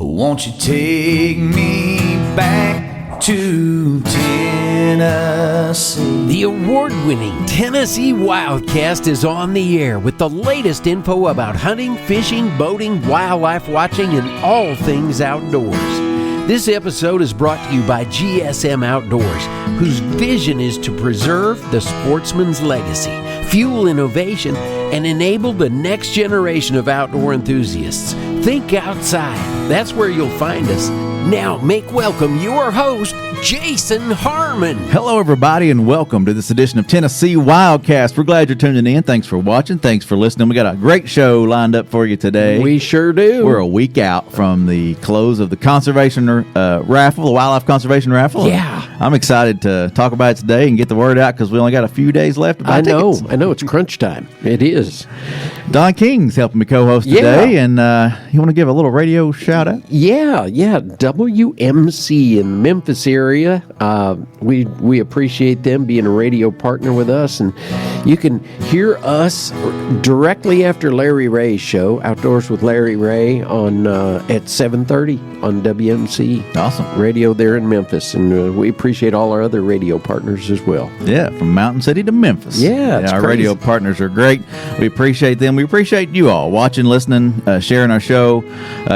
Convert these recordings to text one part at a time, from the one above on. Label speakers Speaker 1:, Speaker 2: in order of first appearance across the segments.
Speaker 1: Won't you take me back to Tennessee?
Speaker 2: The award-winning Tennessee Wildcast is on the air with the latest info about hunting, fishing, boating, wildlife watching, and all things outdoors. This episode is brought to you by GSM Outdoors, whose vision is to preserve the sportsman's legacy, fuel innovation, and enable the next generation of outdoor enthusiasts. Think outside. That's where you'll find us. Now, make welcome your host, Jason Harmon.
Speaker 3: Hello, everybody, and welcome to this edition of Tennessee Wildcast. We're glad you're tuning in. Thanks for watching. Thanks for listening. We got a great show lined up for you today.
Speaker 2: We sure do.
Speaker 3: We're a week out from the close of the conservation raffle, the Wildlife Conservation Raffle.
Speaker 2: Yeah.
Speaker 3: I'm excited to talk about it today and get the word out because we only got a few days left to buy tickets.
Speaker 2: I know. It's crunch time. It is.
Speaker 3: Don King's helping me co-host today, and you want to give a little radio shout-out?
Speaker 2: Yeah. WMC in the Memphis area. We appreciate them being a radio partner with us, and you can hear us directly after Larry Ray's show, Outdoors with Larry Ray, on at 7:30 on WMC.
Speaker 3: Awesome.
Speaker 2: Radio there in Memphis, and we appreciate all our other radio partners as well.
Speaker 3: Yeah, from Mountain City to Memphis.
Speaker 2: Yeah,
Speaker 3: our
Speaker 2: crazy.
Speaker 3: Radio partners are great. We appreciate them. We appreciate you all watching, listening, sharing our show.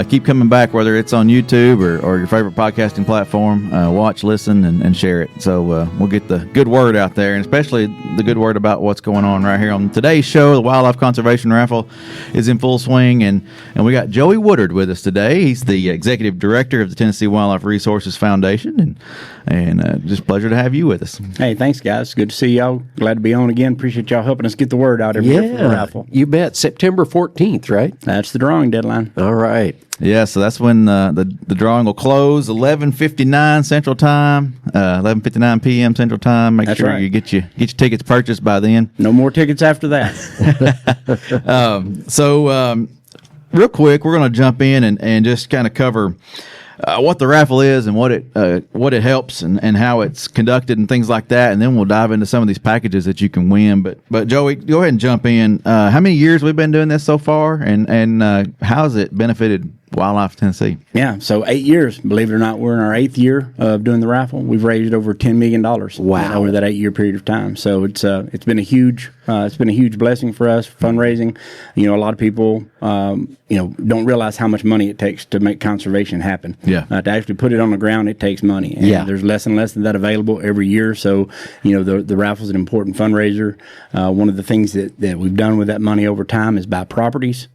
Speaker 3: Keep coming back, whether it's on YouTube or your favorite podcasting platform. Watch, listen, and share it. So we'll get the good word out there, and especially the good word about what's going on right here on today's show. The Wildlife Conservation Raffle is in full swing, and we got Joey Woodard with us today. He's the executive director of the Tennessee Wildlife Resources Foundation, and just a pleasure to have you with us.
Speaker 4: Hey, thanks, guys. Good to see y'all. Glad to be on again. Appreciate y'all helping us get the word out every year for the raffle.
Speaker 2: You bet. September 14th, right?
Speaker 4: That's the drawing deadline.
Speaker 2: All right.
Speaker 3: Yeah, so that's when the drawing will close, 11:59 Central Time, 11:59 p.m. Central Time. Make sure you get your tickets purchased by then.
Speaker 4: No more tickets after that.
Speaker 3: Real quick, we're going to jump in and just kind of cover what the raffle is and what it helps and how it's conducted and things like that, and then we'll dive into some of these packages that you can win. But Joey, go ahead and jump in. How many years we've been doing this so far, and how has it benefited Wildlife Tennessee?
Speaker 4: Yeah, so 8 years. Believe it or not, we're in our 8th year of doing the raffle. We've raised over $10 million.
Speaker 2: Wow.
Speaker 4: Over that 8-year period of time. So it's been a huge blessing for us, fundraising. You know, a lot of people don't realize how much money it takes to make conservation happen.
Speaker 3: Yeah.
Speaker 4: To actually put it on the ground, it takes money. And there's less and less of that available every year. So, the raffle's an important fundraiser. One of the things that we've done with that money over time is buy properties,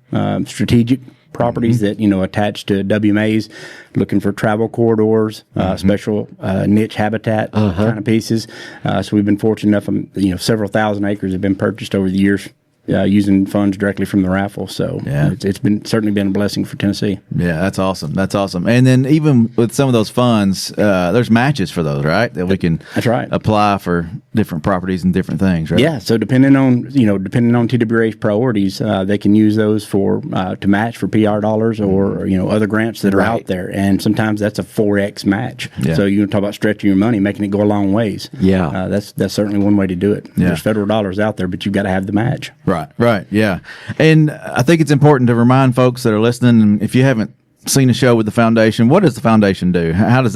Speaker 4: strategic properties that attach to WMAs, looking for travel corridors, special niche habitat kind of pieces. So we've been fortunate enough, several thousand acres have been purchased over the years using funds directly from the raffle. So it's certainly been a blessing for Tennessee.
Speaker 3: Yeah, that's awesome. And then even with some of those funds, there's matches for those, right? That we can apply for different properties and different things, right?
Speaker 4: Yeah. So depending on TWRA's priorities, they can use those to match for PR dollars or other grants that are out there. And sometimes that's a 4X match. Yeah. So you talk about stretching your money, making it go a long ways.
Speaker 2: Yeah.
Speaker 4: That's certainly one way to do it. Yeah. There's federal dollars out there, but you've got to have the match.
Speaker 3: Right, yeah. And I think it's important to remind folks that are listening, if you haven't seen a show with the foundation, what does the foundation do? How do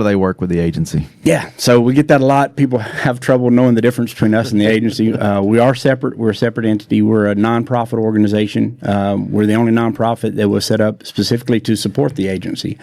Speaker 3: they work with the agency?
Speaker 4: Yeah, so we get that a lot. People have trouble knowing the difference between us and the agency. We are separate. We're a separate entity. We're a nonprofit organization. We're the only nonprofit that was set up specifically to support the agency.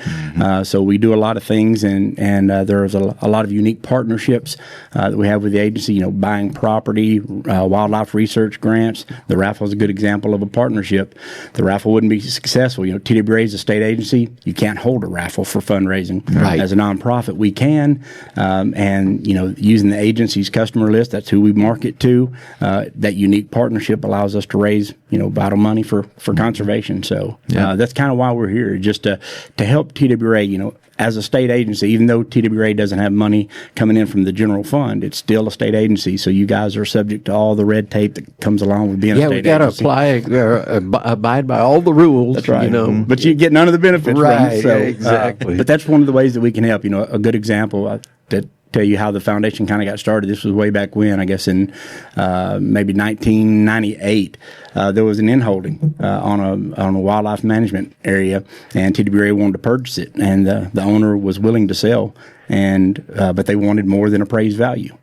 Speaker 4: So we do a lot of things, and there's a lot of unique partnerships that we have with the agency, buying property, wildlife research grants. The raffle is a good example of a partnership. The raffle wouldn't be successful. TWRA is a state agency. You can't hold a raffle for fundraising.
Speaker 2: Right.
Speaker 4: As a nonprofit, we can, and using the agency's customer list, that's who we market to. That unique partnership allows us to raise vital money for conservation. So that's kind of why we're here, just to help TWRA. As a state agency, even though TWRA doesn't have money coming in from the general fund, it's still a state agency. So you guys are subject to all the red tape that comes along with being a state agency. Yeah, we've got to
Speaker 2: abide by all the rules.
Speaker 4: That's right. But you get none of the benefits from it. So,
Speaker 2: exactly.
Speaker 4: But that's one of the ways that we can help. A good example that tell you how the foundation kind of got started. This was way back when, I guess in maybe 1998. There was an in-holding on a wildlife management area, and TWRA wanted to purchase it, and the owner was willing to sell, and but they wanted more than appraised value.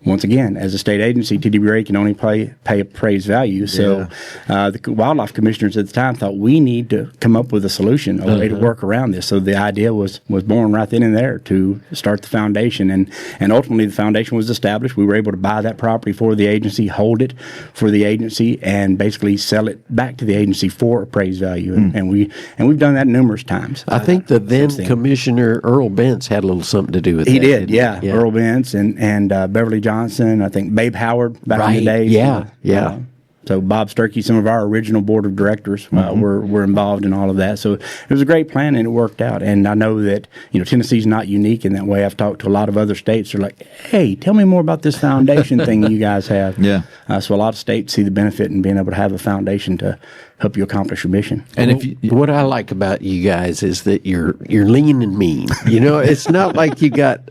Speaker 4: Once again, as a state agency, TWRA can only pay appraised value. So the wildlife commissioners at the time thought we need to come up with a solution, a way to work around this. So the idea was born right then and there to start the foundation. And ultimately, the foundation was established. We were able to buy that property for the agency, hold it for the agency, and basically sell it back to the agency for appraised value. And we've done that numerous times.
Speaker 2: I think the then Commissioner Earl Bentz had a little something to do with that.
Speaker 4: He did, yeah. Earl Bentz and Beverly Johnson, I think Babe Howard back in the days.
Speaker 2: Yeah.
Speaker 4: So Bob Sturkey, some of our original board of directors were involved in all of that. So it was a great plan, and it worked out. And I know that Tennessee's not unique in that way. I've talked to a lot of other states. They're like, "Hey, tell me more about this foundation thing you guys have."
Speaker 3: Yeah.
Speaker 4: So a lot of states see the benefit in being able to have a foundation to help you accomplish your mission.
Speaker 2: And what I like about you guys is that you're lean and mean. It's not like you got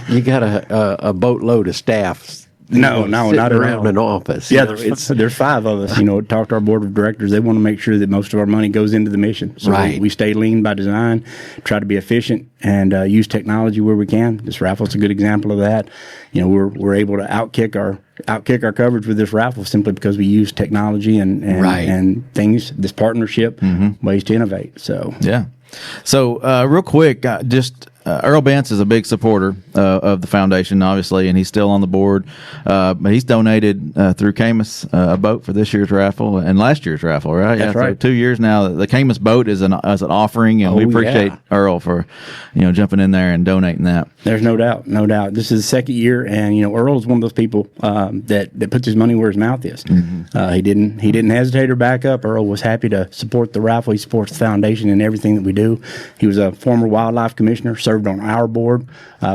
Speaker 2: a boatload of staff.
Speaker 4: No, not
Speaker 2: around an office.
Speaker 4: Yeah, there's 5 of us. Talk to our board of directors. They want to make sure that most of our money goes into the mission. So we stay lean by design, try to be efficient, and use technology where we can. This raffle's a good example of that. We're able to outkick our coverage with this raffle simply because we use technology and things. This partnership, ways to innovate. So
Speaker 3: yeah. So real quick, Earl Bentz is a big supporter of the foundation, obviously, and he's still on the board. But he's donated through Caymas a boat for this year's raffle and last year's raffle, right?
Speaker 4: That's right.
Speaker 3: So 2 years now. The Caymas boat is an offering, and we appreciate Earl for jumping in there and donating that.
Speaker 4: There's no doubt. This is the second year, and Earl is one of those people that puts his money where his mouth is. He didn't hesitate or back up. Earl was happy to support the raffle. He supports the foundation and everything that we do. He was a former wildlife commissioner, served on our board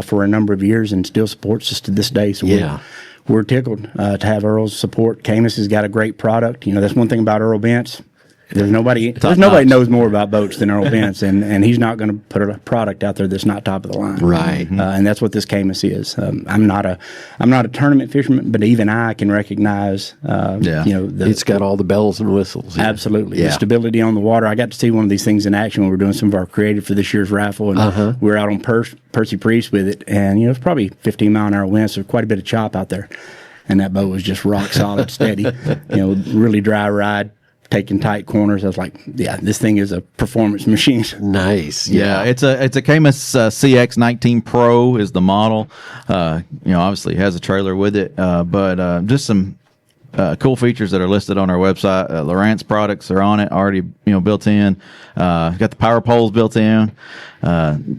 Speaker 4: for a number of years, and still supports us to this day. So we're tickled to have Earl's support. Caymas has got a great product. That's one thing about Earl Bentz. There's nobody knows more about boats than Earl Bentz, and he's not going to put a product out there that's not top of the line.
Speaker 2: Right.
Speaker 4: And that's what this Caymas is. I'm not a tournament fisherman, but even I can recognize.
Speaker 2: It's got all the bells and whistles.
Speaker 4: Absolutely, the stability on the water. I got to see one of these things in action when we were doing some of our creative for this year's raffle, and we were out on Percy Priest with it, and it's probably 15-mile-an-hour winds, so quite a bit of chop out there, and that boat was just rock solid, steady. Really dry ride. Taking tight corners. I was like, this thing is a performance machine.
Speaker 2: Nice.
Speaker 3: Yeah. It's a Caymas CX19 Pro is the model. Obviously it has a trailer with it, but just some cool features that are listed on our website. Lowrance products are on it already, built in. Got the power poles built in.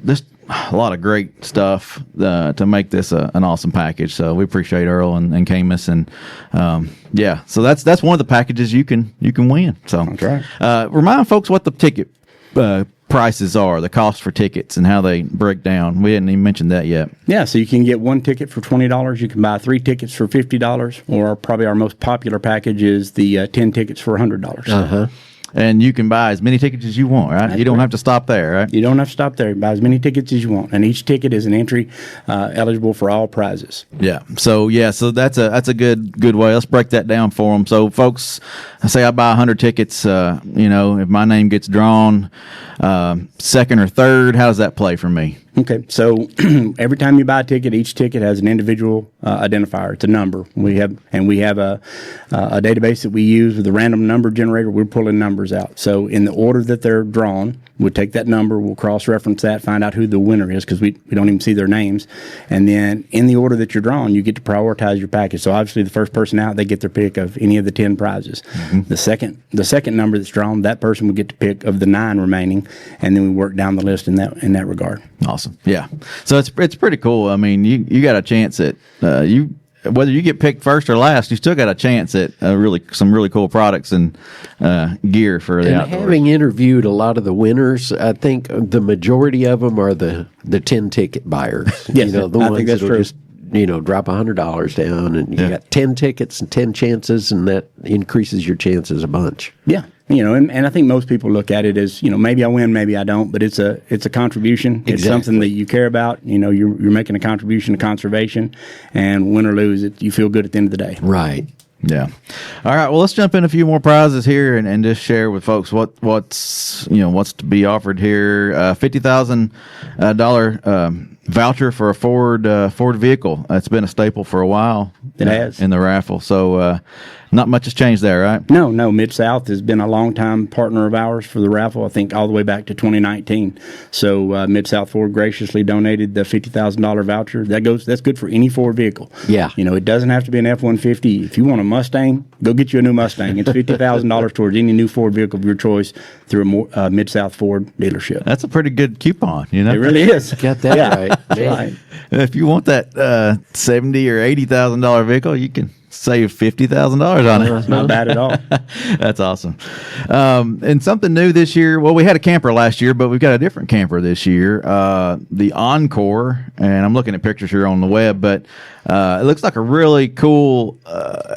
Speaker 3: Just a lot of great stuff to make this an awesome package. So we appreciate Earl and Caymas, and so that's one of the packages you can win. So
Speaker 4: that's right.
Speaker 3: Remind folks what the ticket prices are, the cost for tickets, and how they break down. We hadn't even mentioned that yet.
Speaker 4: Yeah, so you can get one ticket for $20. You can buy 3 tickets for $50, or probably our most popular package is the 10 tickets for $100.
Speaker 3: And you can buy as many tickets as you want, right? You don't have to stop there, right?
Speaker 4: You don't have to stop there. Buy as many tickets as you want, and each ticket is an entry eligible for all prizes.
Speaker 3: Yeah. So that's a good way. Let's break that down for them. So folks, say I buy 100 tickets. If my name gets drawn second or third, how does that play for me?
Speaker 4: Okay, so every time you buy a ticket, each ticket has an individual identifier. It's a number. We have a database that we use with a random number generator. We're pulling numbers out. So in the order that they're drawn, we'll take that number, we'll cross-reference that, find out who the winner is, because we don't even see their names. And then in the order that you're drawn, you get to prioritize your package. So obviously the first person out, they get their pick of any of the 10 prizes. The second number that's drawn, that person will get to pick of the 9 remaining, and then we work down the list in that regard.
Speaker 3: Awesome. Yeah. So it's pretty cool. I mean, you got a chance at whether you get picked first or last, you still got a chance at some really cool products and gear for the outdoors.
Speaker 2: Having interviewed a lot of the winners, I think the majority of them are the 10 ticket buyers.
Speaker 4: Yes,
Speaker 2: the
Speaker 4: I
Speaker 2: ones
Speaker 4: think that's
Speaker 2: that'll
Speaker 4: true.
Speaker 2: just drop $100 down, and you got 10 tickets and 10 chances, and that increases your chances a bunch.
Speaker 4: Yeah. and I think most people look at it as, maybe I win, maybe I don't, but it's a contribution. It's something that you care about. You're making a contribution to conservation, and win or lose, you feel good at the end of the day.
Speaker 2: Right.
Speaker 3: Yeah. All right. Well, let's jump in a few more prizes here and just share with folks what's to be offered here. $50,000 voucher for a Ford vehicle. It's been a staple for a while.
Speaker 4: It has
Speaker 3: in the raffle. So not much has changed there, right?
Speaker 4: No. Mid-South has been a long-time partner of ours for the raffle, I think all the way back to 2019. So Mid-South Ford graciously donated the $50,000 voucher. That's good for any Ford vehicle.
Speaker 2: Yeah.
Speaker 4: It doesn't have to be an F-150. If you want a Mustang, go get you a new Mustang. It's $50,000 towards any new Ford vehicle of your choice through a Mid-South Ford dealership.
Speaker 3: That's a pretty good coupon,
Speaker 4: It really is.
Speaker 2: Got that right.
Speaker 4: Right.
Speaker 3: If you want that $70,000 or $80,000 vehicle, you can save $50,000 on it.
Speaker 4: It's not bad at all.
Speaker 3: That's awesome. And something new this year. Well, we had a camper last year, but we've got a different camper this year. The Encore, and I'm looking at pictures here on the web, but it looks like a really cool,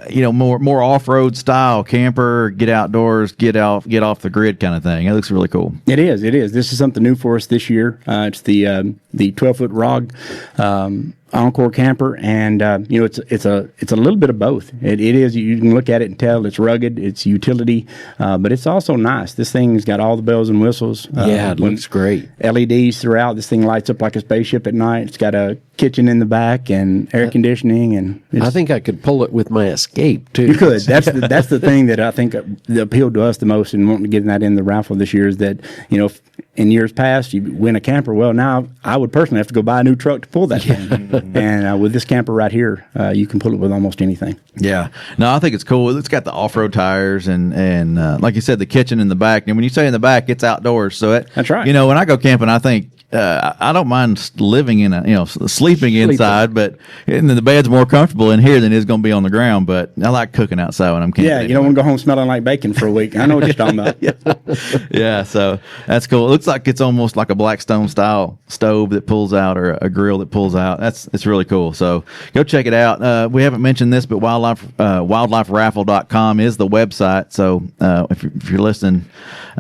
Speaker 3: more off-road style camper. Get outdoors, get off the grid kind of thing. It looks really cool.
Speaker 4: It is. This is something new for us this year. It's the 12-foot ROG Encore camper, and it's a little bit of both. It is. You can look at it and tell it's rugged, it's utility, but it's also nice. This thing's got all the bells and whistles.
Speaker 2: It looks great.
Speaker 4: LEDs throughout. This thing lights up like a spaceship at night. It's got a kitchen in the back and air conditioning, and
Speaker 2: I think I could pull it with my Escape too.
Speaker 4: You could. That's the thing that I think that appealed to us the most in wanting to get that in the raffle this year is that if in years past you win a camper, well, now I would personally have to go buy a new truck to pull that thing. And with this camper right here, you can pull it with almost anything.
Speaker 3: Yeah. No, I think it's cool. It's got the off-road tires and like you said, the kitchen in the back. And when you say in the back, it's outdoors. So
Speaker 4: that's right.
Speaker 3: When I go camping, I think I don't mind living in sleeping inside, but the bed's more comfortable in here than it is going to be on the ground. But I like cooking outside when I'm camping.
Speaker 4: Yeah, you don't want to go home smelling like bacon for a week. I know what you're talking about.
Speaker 3: Yeah, so that's cool. It looks like it's almost like a Blackstone style stove that pulls out or a grill that pulls out. It's really cool. So go check it out. We haven't mentioned this, but wildliferaffle.com is the website. So if you're listening,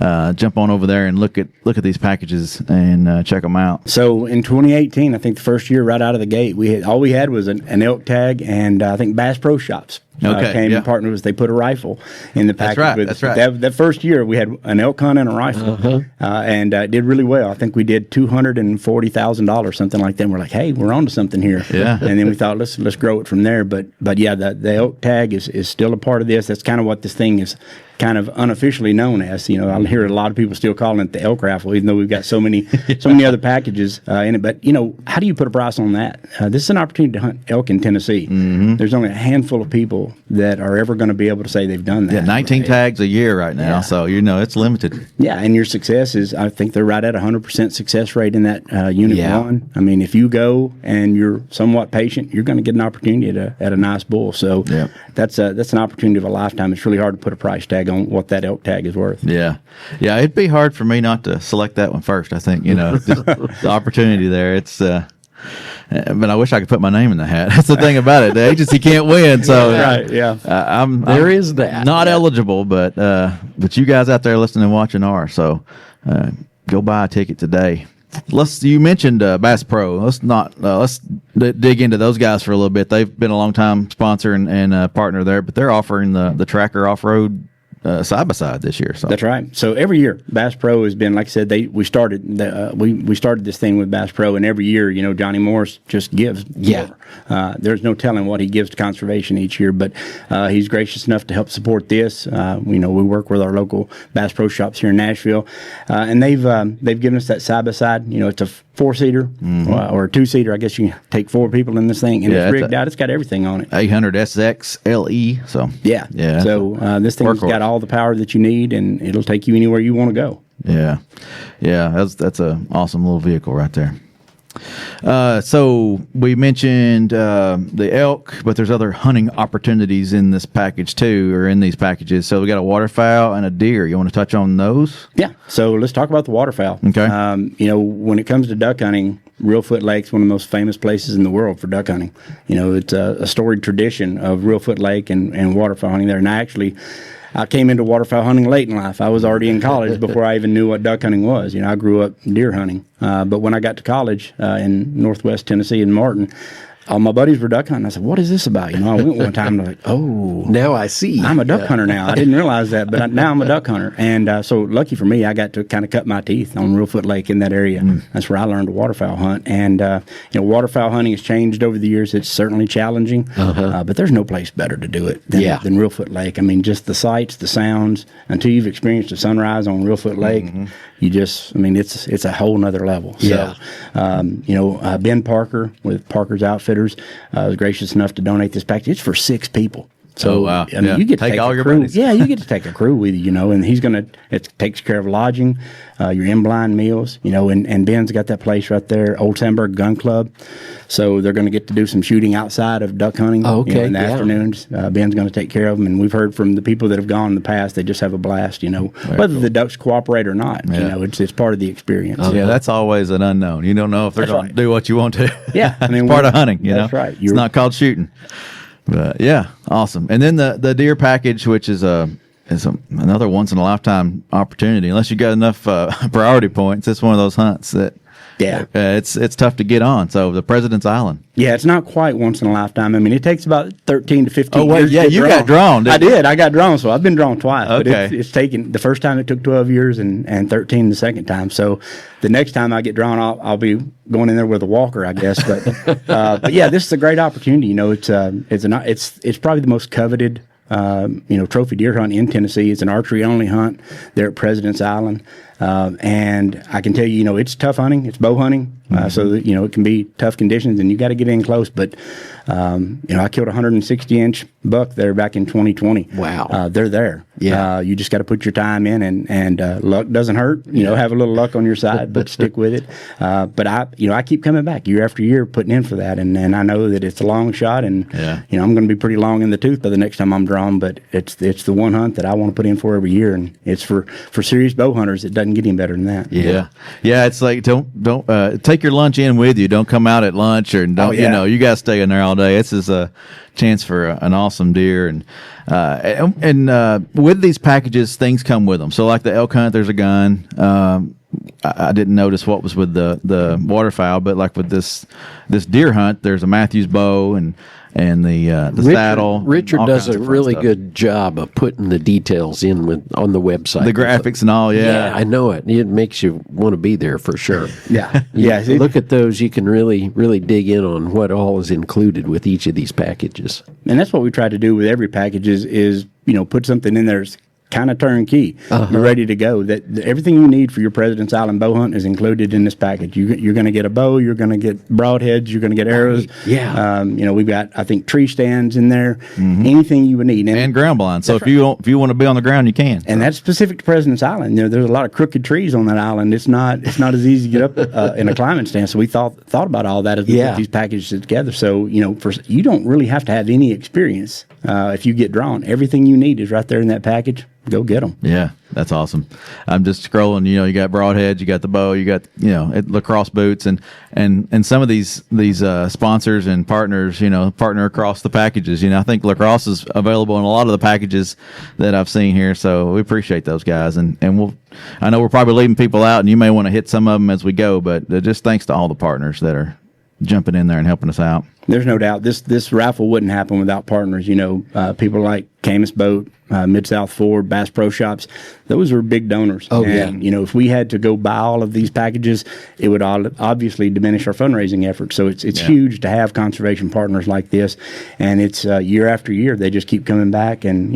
Speaker 3: jump on over there and look at these packages and check them out.
Speaker 4: So in 2018, I think the first year right out of the gate, we had was an elk tag, and I think Bass Pro Shops came and partnered with us. They put a rifle in the package.
Speaker 3: That's right.
Speaker 4: That first year, we had an elk hunt and a rifle, and it did really well. I think we did $240,000, something like that. And we're like, hey, we're on to something here.
Speaker 3: Yeah.
Speaker 4: And then we thought, let's grow it from there. But yeah, the elk tag is still a part of this. That's kind of what this thing is kind of unofficially known as. I hear a lot of people still calling it the elk raffle, even though we've got so many other packages in it. But how do you put a price on that? This is an opportunity to hunt elk in Tennessee. Mm-hmm. There's only a handful of people that are ever going to be able to say they've done that.
Speaker 3: Yeah, 19 tags a year right now, so it's limited.
Speaker 4: Yeah, and your success is, I think they're right at 100% success rate in that unit one. I mean, if you go and you're somewhat patient, you're going to get an opportunity at a nice bull. So that's an opportunity of a lifetime. It's really hard to put a price tag on what that elk tag is worth.
Speaker 3: Yeah, it'd be hard for me not to select that one first. I think the opportunity there. It's but I wish I could put my name in the hat. That's the thing about it. The agency can't win, so
Speaker 4: right. Yeah,
Speaker 3: I'm
Speaker 2: is that
Speaker 3: not eligible, but you guys out there listening and watching are. So go buy a ticket today. You mentioned Bass Pro. Let's dig into those guys for a little bit. They've been a long time sponsor and partner there, but they're offering the Tracker off-road side by side this year. So
Speaker 4: that's right. So every year, Bass Pro has been, like I said, we started this thing with Bass Pro, and every year, Johnny Morris just gives more. There's no telling what he gives to conservation each year, but he's gracious enough to help support this. We work with our local Bass Pro shops here in Nashville, and they've given us that side by side. It's a 4-seater or a 2-seater. I guess you can take 4 people in this thing, and it's rigged out. It's got everything on it. 800
Speaker 3: SX LE. So
Speaker 4: yeah. So this thing's got all the power that you need, and it'll take you anywhere you want to go.
Speaker 3: Yeah. That's an awesome little vehicle right there. So we mentioned the elk, but there's other hunting opportunities in this package too, or in these packages. So we got a waterfowl and a deer. You want to touch on those?
Speaker 4: Yeah. So let's talk about the waterfowl.
Speaker 3: Okay.
Speaker 4: When it comes to duck hunting, Reelfoot Lake's one of the most famous places in the world for duck hunting. It's a storied tradition of Reelfoot Lake and waterfowl hunting there. And I actually I came into waterfowl hunting late in life. I was already in college before I even knew what duck hunting was. I grew up deer hunting. But when I got to college in Northwest Tennessee in Martin, all my buddies were duck hunting. I said, "What is this about?" I went one time and I was like, "Oh,
Speaker 2: now I see.
Speaker 4: I'm a duck hunter now." I didn't realize that, but now I'm a duck hunter. And so lucky for me, I got to kind of cut my teeth on Reelfoot Lake in that area. That's where I learned to waterfowl hunt. And waterfowl hunting has changed over the years. It's certainly challenging, but there's no place better to do it than Reelfoot Lake. I mean, just the sights, the sounds. Until you've experienced a sunrise on Reelfoot Lake, it's a whole nother level.
Speaker 2: Yeah.
Speaker 4: So, Ben Parker with Parker's Outfitters was gracious enough to donate this package. It's for 6 people. So,
Speaker 3: wow.
Speaker 4: you get to take
Speaker 3: all
Speaker 4: a
Speaker 3: your
Speaker 4: crew.
Speaker 3: buddies.
Speaker 4: Yeah, you get to take a crew with you, and it takes care of lodging, your in-blind meals, and Ben's got that place right there, Old Sandburg Gun Club. So they're going to get to do some shooting outside of duck hunting in the afternoons. Ben's going to take care of them, and we've heard from the people that have gone in the past, they just have a blast, whether the ducks cooperate or not. It's part of the experience.
Speaker 3: Yeah, that's always an unknown. You don't know if they're going to do what you want to.
Speaker 4: Yeah,
Speaker 3: it's part of hunting.
Speaker 4: That's right.
Speaker 3: It's not called shooting. But yeah, awesome. And then the deer package, which is another once in a lifetime opportunity. Unless you got enough priority points, it's one of those hunts that it's tough to get on. So the President's Island.
Speaker 4: Yeah, it's not quite once in a lifetime. I mean, it takes about 13 to 15
Speaker 3: Oh, wait,
Speaker 4: years.
Speaker 3: yeah,
Speaker 4: to get
Speaker 3: you
Speaker 4: drawn.
Speaker 3: got drawn, didn't you?
Speaker 4: I got drawn, so I've been drawn twice.
Speaker 3: Okay.
Speaker 4: But it's taken, the first time it took 12 years and 13 the second time. So the next time I get drawn, I'll be going in there with a walker, I guess. But yeah, this is a great opportunity. It's probably the most coveted trophy deer hunt in Tennessee. It's an archery only hunt there at President's Island. And I can tell you, it's tough hunting. It's bow hunting. So that, it can be tough conditions and you got to get in close. But, I killed a 160-inch buck there back in 2020.
Speaker 2: Wow.
Speaker 4: They're there.
Speaker 2: Yeah.
Speaker 4: You just got to put your time in and luck doesn't hurt. Have a little luck on your side, but stick with it. But I keep coming back year after year putting in for that. And I know that it's a long shot and, I'm going to be pretty long in the tooth by the next time I'm drawn, but it's the one hunt that I want to put in for every year. And it's for serious bow hunters. It doesn't get any better than that.
Speaker 3: Yeah. Yeah. It's like, don't take your lunch in with you. Don't come out at lunch or don't, you got to stay in there all day. This is a chance for an awesome deer. And with these packages, things come with them. So like the elk hunt, there's a gun. I didn't notice what was with the waterfowl, but like with this deer hunt, there's a Matthews bow and the saddle.
Speaker 2: Richard does a really
Speaker 3: stuff.
Speaker 2: Good job of putting the details in on the website.
Speaker 3: The graphics and all,
Speaker 2: Yeah, I know it. It makes you want to be there for sure.
Speaker 4: Yeah.
Speaker 2: Look at those. You can really, really dig in on what all is included with each of these packages.
Speaker 4: And that's what we try to do with every package is put something in there that's kind of turnkey. You're ready to go. That everything you need for your President's Island bow hunt is included in this package. You're going to get a bow. You're going to get broadheads. You're going to get arrows.
Speaker 2: Yeah.
Speaker 4: We've got, I think, tree stands in there. Anything you would need.
Speaker 3: And ground blinds. So if you want to be on the ground, you can.
Speaker 4: And that's specific to President's Island. There's a lot of crooked trees on that island. It's not as easy to get up in a climbing stand. So we thought about all that as we put these packages together. So you don't really have to have any experience if you get drawn. Everything you need is right there in that package. Go get them.
Speaker 3: Yeah, that's awesome. I'm just scrolling. You got broadheads, you got the bow, you got lacrosse boots, and some of these sponsors and partners, partner across the packages. I think lacrosse is available in a lot of the packages that I've seen here. So we appreciate those guys, and I know we're probably leaving people out, and you may want to hit some of them as we go, but just thanks to all the partners that are jumping in there and helping us out.
Speaker 4: There's no doubt this raffle wouldn't happen without partners. People like Caymas Boat, Mid-South Ford, Bass Pro Shops. Those were big donors. If we had to go buy all of these packages, it would obviously diminish our fundraising efforts. So it's huge to have conservation partners like this. And it's year after year, they just keep coming back and,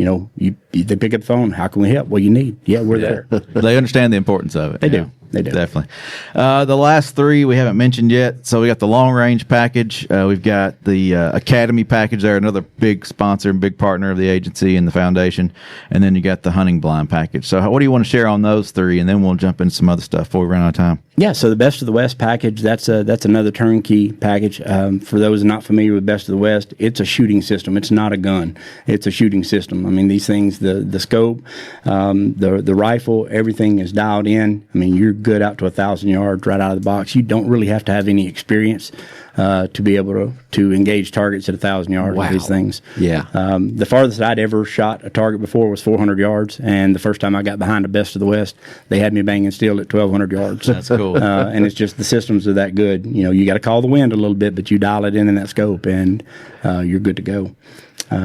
Speaker 4: they pick up the phone. How can we help? What do you need? Yeah, we're there.
Speaker 3: They understand the importance of it.
Speaker 4: They do. They do.
Speaker 3: Definitely. The last three we haven't mentioned yet. So we got the long range package. We've got the Academy package there, another big sponsor and big partner of the agency and the foundation. And then you got the hunting blind package. So what do you want to share on those three? And then we'll jump into some other stuff before we run out of time.
Speaker 4: Yeah, so the Best of the West package, that's another turnkey package. For those not familiar with Best of the West, it's a shooting system. It's not a gun. It's a shooting system. I mean, these things, the scope, the rifle, everything is dialed in. I mean, you're good out to 1,000 yards right out of the box. You don't really have to have any experience to be able to engage targets at 1,000 yards with these things.
Speaker 2: Yeah.
Speaker 4: The farthest I'd ever shot a target before was 400 yards, and the first time I got behind a Best of the West, they had me banging steel at 1,200 yards.
Speaker 3: That's cool.
Speaker 4: And it's just the systems are that good. You know, you got to call the wind a little bit, but you dial it in that scope, and you're good to go.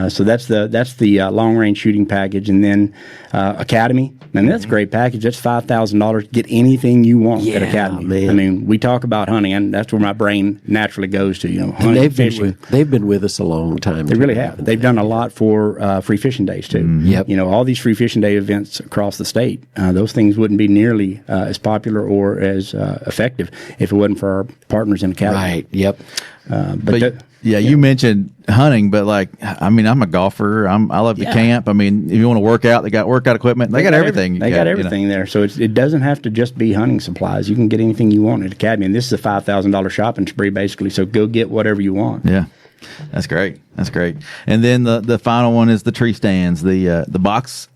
Speaker 4: So that's the long range shooting package, and then Academy. And that's a great package. That's $5,000. Get anything you want at Academy.
Speaker 2: Man.
Speaker 4: I mean, we talk about hunting, and that's where my brain naturally goes to. You know, hunting, fishing.
Speaker 2: They've been with us a long time.
Speaker 4: They really have. They've done a lot for free fishing days too.
Speaker 2: Yep.
Speaker 4: You know, all these free fishing day events across the state. Those things wouldn't be nearly as popular or as effective if it wasn't for our partners in Academy.
Speaker 2: Right. Yep.
Speaker 3: You mentioned hunting, but like, I mean, I'm a golfer. I love to camp. I mean, if you want to work out, they got workout equipment. They got everything.
Speaker 4: They got everything there. So it doesn't have to just be hunting supplies. You can get anything you want at Academy. And this is a $5,000 shopping spree, basically. So go get whatever you want.
Speaker 3: Yeah. That's great. That's great. And then the final one is the tree stands, the box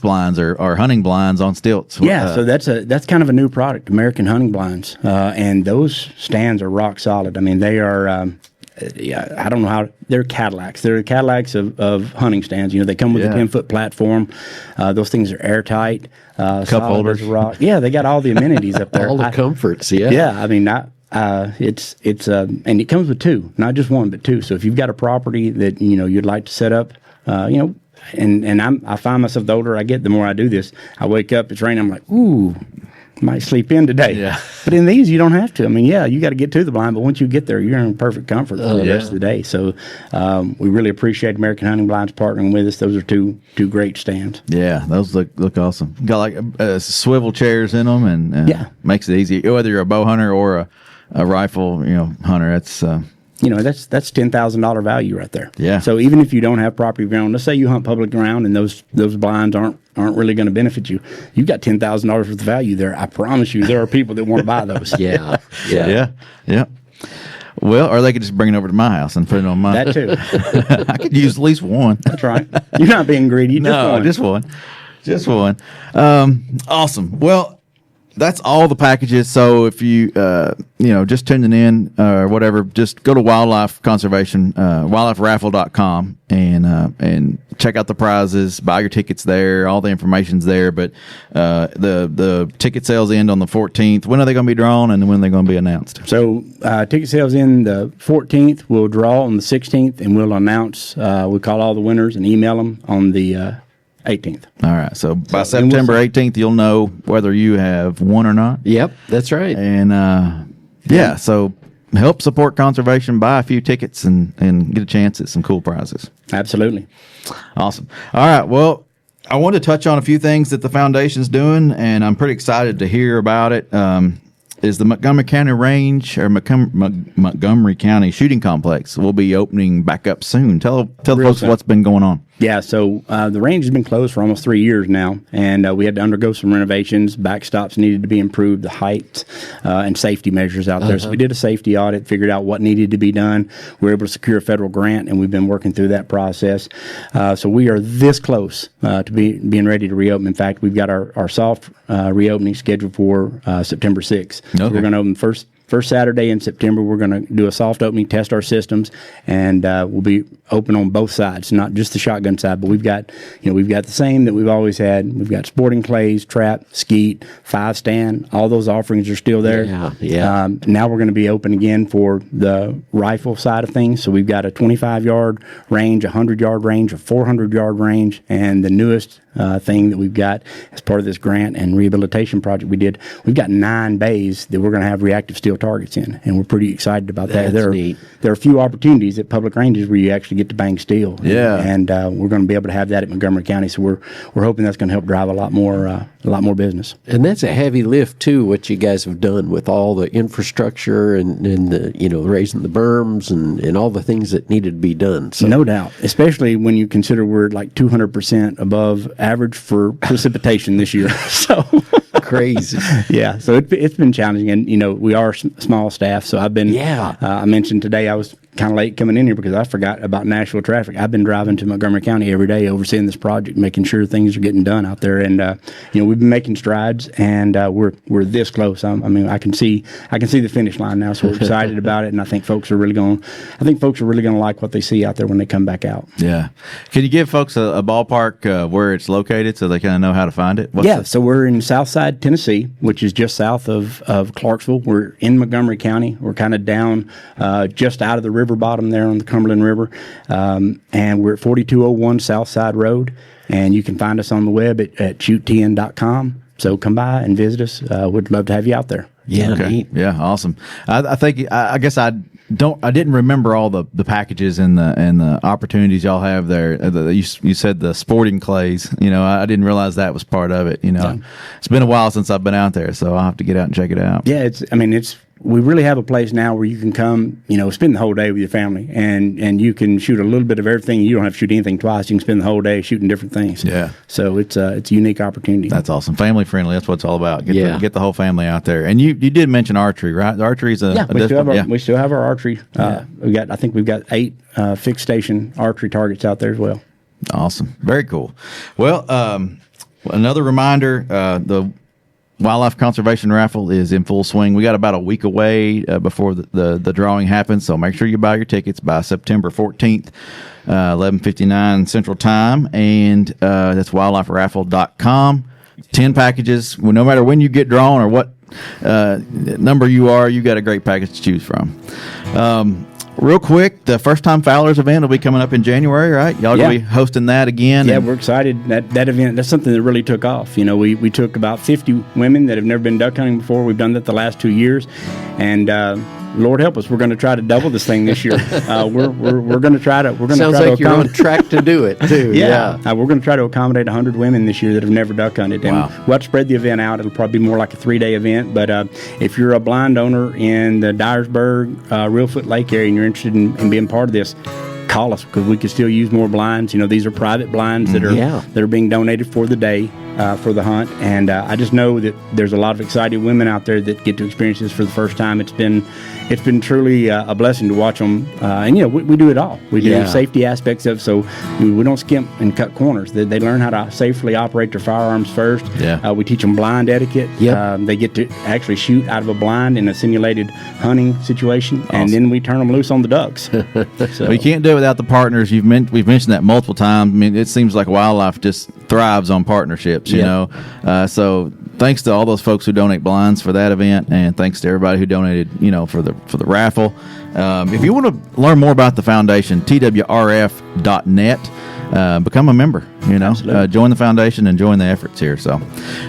Speaker 3: blinds or hunting blinds on stilts.
Speaker 4: Yeah, so that's kind of a new product, American hunting blinds, and those stands are rock solid. I mean, they are. I don't know how they're Cadillacs. They're the Cadillacs of hunting stands. You know, they come with a 10-foot platform. Those things are airtight.
Speaker 3: Cup holders,
Speaker 4: rock. Yeah, they got all the amenities up there.
Speaker 2: All the comforts. Yeah.
Speaker 4: Yeah, I mean, it's and it comes with two, not just one, but two. So if you've got a property that you'd like to set up, and I find myself, the older I get, the more I do this. I wake up, it's raining, I'm like, ooh, might sleep in today.
Speaker 3: Yeah.
Speaker 4: But in these, you don't have to. I mean, you got to get to the blind, but once you get there, you're in perfect comfort for the rest of the day. So we really appreciate American Hunting Blinds partnering with us. Those are two great stands.
Speaker 3: Yeah, those look awesome. Got like swivel chairs in them, and makes it easy. Whether you're a bow hunter or a rifle, hunter, that's
Speaker 4: that's $10,000 value right there.
Speaker 3: Yeah.
Speaker 4: So even if you don't have property ground, let's say you hunt public ground and those blinds aren't really going to benefit you, you've got $10,000 worth of value there. I promise you, there are people that want to buy those.
Speaker 2: Yeah.
Speaker 3: Well, or they could just bring it over to my house and put it on mine.
Speaker 4: That too.
Speaker 3: I could use at least one.
Speaker 4: That's right. You're not being greedy.
Speaker 3: Just one. Awesome. Well, that's all the packages. So if you, just tuning in or whatever, just go to Wildlife Conservation, wildliferaffle.com and check out the prizes, buy your tickets there. All the information's there. But the ticket sales end on the 14th. When are they going to be drawn and when are they going to be announced?
Speaker 4: So ticket sales in the 14th. We'll draw on the 16th and we'll announce, we call all the winners and email them on the 18th.
Speaker 3: All right. So by September 18th, you'll know whether you have won or not.
Speaker 2: Yep, that's right.
Speaker 3: And so help support conservation, buy a few tickets, and get a chance at some cool prizes.
Speaker 4: Absolutely.
Speaker 3: Awesome. All right. Well, I want to touch on a few things that the foundation's doing, and I'm pretty excited to hear about it. Is the Montgomery County Range or Montgomery County Shooting Complex will be opening back up soon. Tell the folks what's been going on.
Speaker 4: Yeah, so the range has been closed for almost 3 years now, and we had to undergo some renovations. Backstops needed to be improved, the height and safety measures out there. So we did a safety audit, figured out what needed to be done. We were able to secure a federal grant, and we've been working through that process. So we are this close to being ready to reopen. In fact, we've got our soft reopening scheduled for September 6th. Okay. So we're going to open First Saturday in September. We're going to do a soft opening, test our systems, and we'll be open on both sides, not just the shotgun side, but we've got the same that we've always had. We've got sporting clays, trap, skeet, 5-stand. All those offerings are still there.
Speaker 2: Yeah.
Speaker 4: Now we're going to be open again for the rifle side of things. So we've got a 25-yard range, a 100-yard range, a 400-yard range, and the newest thing that we've got as part of this grant and rehabilitation project we did, we've got 9 bays that we're going to have reactive steel targets in, and we're pretty excited about that.
Speaker 2: That's neat.
Speaker 4: There are a few opportunities at public ranges where you actually get to bang steel.
Speaker 3: Yeah,
Speaker 4: and we're going to be able to have that at Montgomery County. So we're hoping that's going to help drive a lot more business.
Speaker 2: And that's a heavy lift too. What you guys have done with all the infrastructure and the raising the berms and all the things that needed to be done. So.
Speaker 4: No doubt, especially when you consider we're like 200% above average for precipitation this year. So
Speaker 2: crazy.
Speaker 4: Yeah, so it's been challenging, and we are small staff. So I've been.
Speaker 2: Yeah.
Speaker 4: I mentioned today I was kind of late coming in here because I forgot about Nashville traffic. I've been driving to Montgomery County every day, overseeing this project, making sure things are getting done out there. And we've been making strides, and we're this close. I can see the finish line now. So we're excited about it, and I think folks are really going to like what they see out there when they come back out.
Speaker 3: Yeah. Can you give folks a ballpark where it's located so they kind of know how to find it?
Speaker 4: So we're in Southside, Tennessee, which is just south of Clarksville. We're in Montgomery County. We're kind of down just out of the river bottom there on the Cumberland River. And we're at 4201 Southside Road. And you can find us on the web at shoottn.com. So come by and visit us. We'd love to have you out there.
Speaker 2: Yeah,
Speaker 3: okay.
Speaker 2: neat.
Speaker 3: Yeah, awesome. I think I guess I didn't remember all the packages and the opportunities y'all have there. You said the sporting clays. I didn't realize that was part of it. It's been a while since I've been out there, so I'll have to get out and check it out.
Speaker 4: Yeah, we really have a place now where you can come, spend the whole day with your family, and you can shoot a little bit of everything. You don't have to shoot anything twice. You can spend the whole day shooting different things.
Speaker 3: Yeah.
Speaker 4: So it's a unique opportunity.
Speaker 3: That's awesome. Family friendly. That's what it's all about. Get the whole family out there. And you did mention archery, right? The archery is
Speaker 4: we still have our archery. I think we've got 8 fixed station archery targets out there as well.
Speaker 3: Awesome. Very cool. Well, another reminder, the Wildlife Conservation Raffle is in full swing. We got about a week away before the drawing happens, so make sure you buy your tickets by September 14th, 11:59 Central Time, and that's wildliferaffle.com. 10 packages. Well, no matter when you get drawn or what number you are, you got a great package to choose from. Real quick, the First Time Fowlers event will be coming up in January, right? Y'all going to be hosting that again?
Speaker 4: Yeah, we're excited. That event, that's something that really took off. We took about 50 women that have never been duck hunting before. We've done that the last 2 years. And Lord help us, we're going to try to double this thing this year. We're going to try to.
Speaker 2: Sounds like you're on track to do it too.
Speaker 4: Yeah. We're going to try to accommodate 100 women this year that have never duck hunted, and we'll have to spread the event out. It'll probably be more like a 3-day event. But if you're a blind owner in the Dyersburg, Reelfoot Lake area, and you're interested in being part of this, call us because we could still use more blinds. These are private blinds that are being donated for the day. For the hunt, and I just know that there's a lot of excited women out there that get to experience this for the first time. It's been truly a blessing to watch them, and we do it all. We do safety aspects of it, so we don't skimp and cut corners. They learn how to safely operate their firearms first. We teach them blind etiquette. They get to actually shoot out of a blind in a simulated hunting situation, and then we turn them loose on the ducks. So.
Speaker 3: We can't do it without the partners. We've mentioned that multiple times. It seems like wildlife just thrives on partnerships. So thanks to all those folks who donate blinds for that event, and thanks to everybody who donated, for the raffle. If you want to learn more about the foundation, twrf.net, become a member. Join the foundation and join the efforts here. So,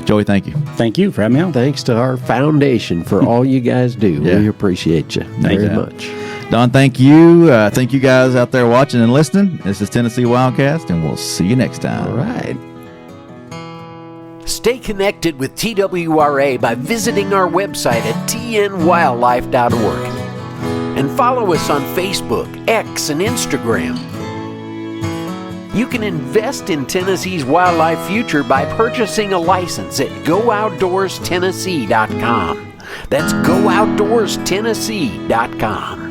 Speaker 3: Joey, thank you.
Speaker 4: Thank you for having me on.
Speaker 2: Thanks to our foundation for all you guys do. We appreciate you very much.
Speaker 3: Don, thank you. Thank you guys out there watching and listening. This is Tennessee Wildcast, and we'll see you next time.
Speaker 2: All right.
Speaker 5: Stay connected with TWRA by visiting our website at tnwildlife.org and follow us on Facebook, X, and Instagram. You can invest in Tennessee's wildlife future by purchasing a license at GoOutdoorsTennessee.com. That's GoOutdoorsTennessee.com.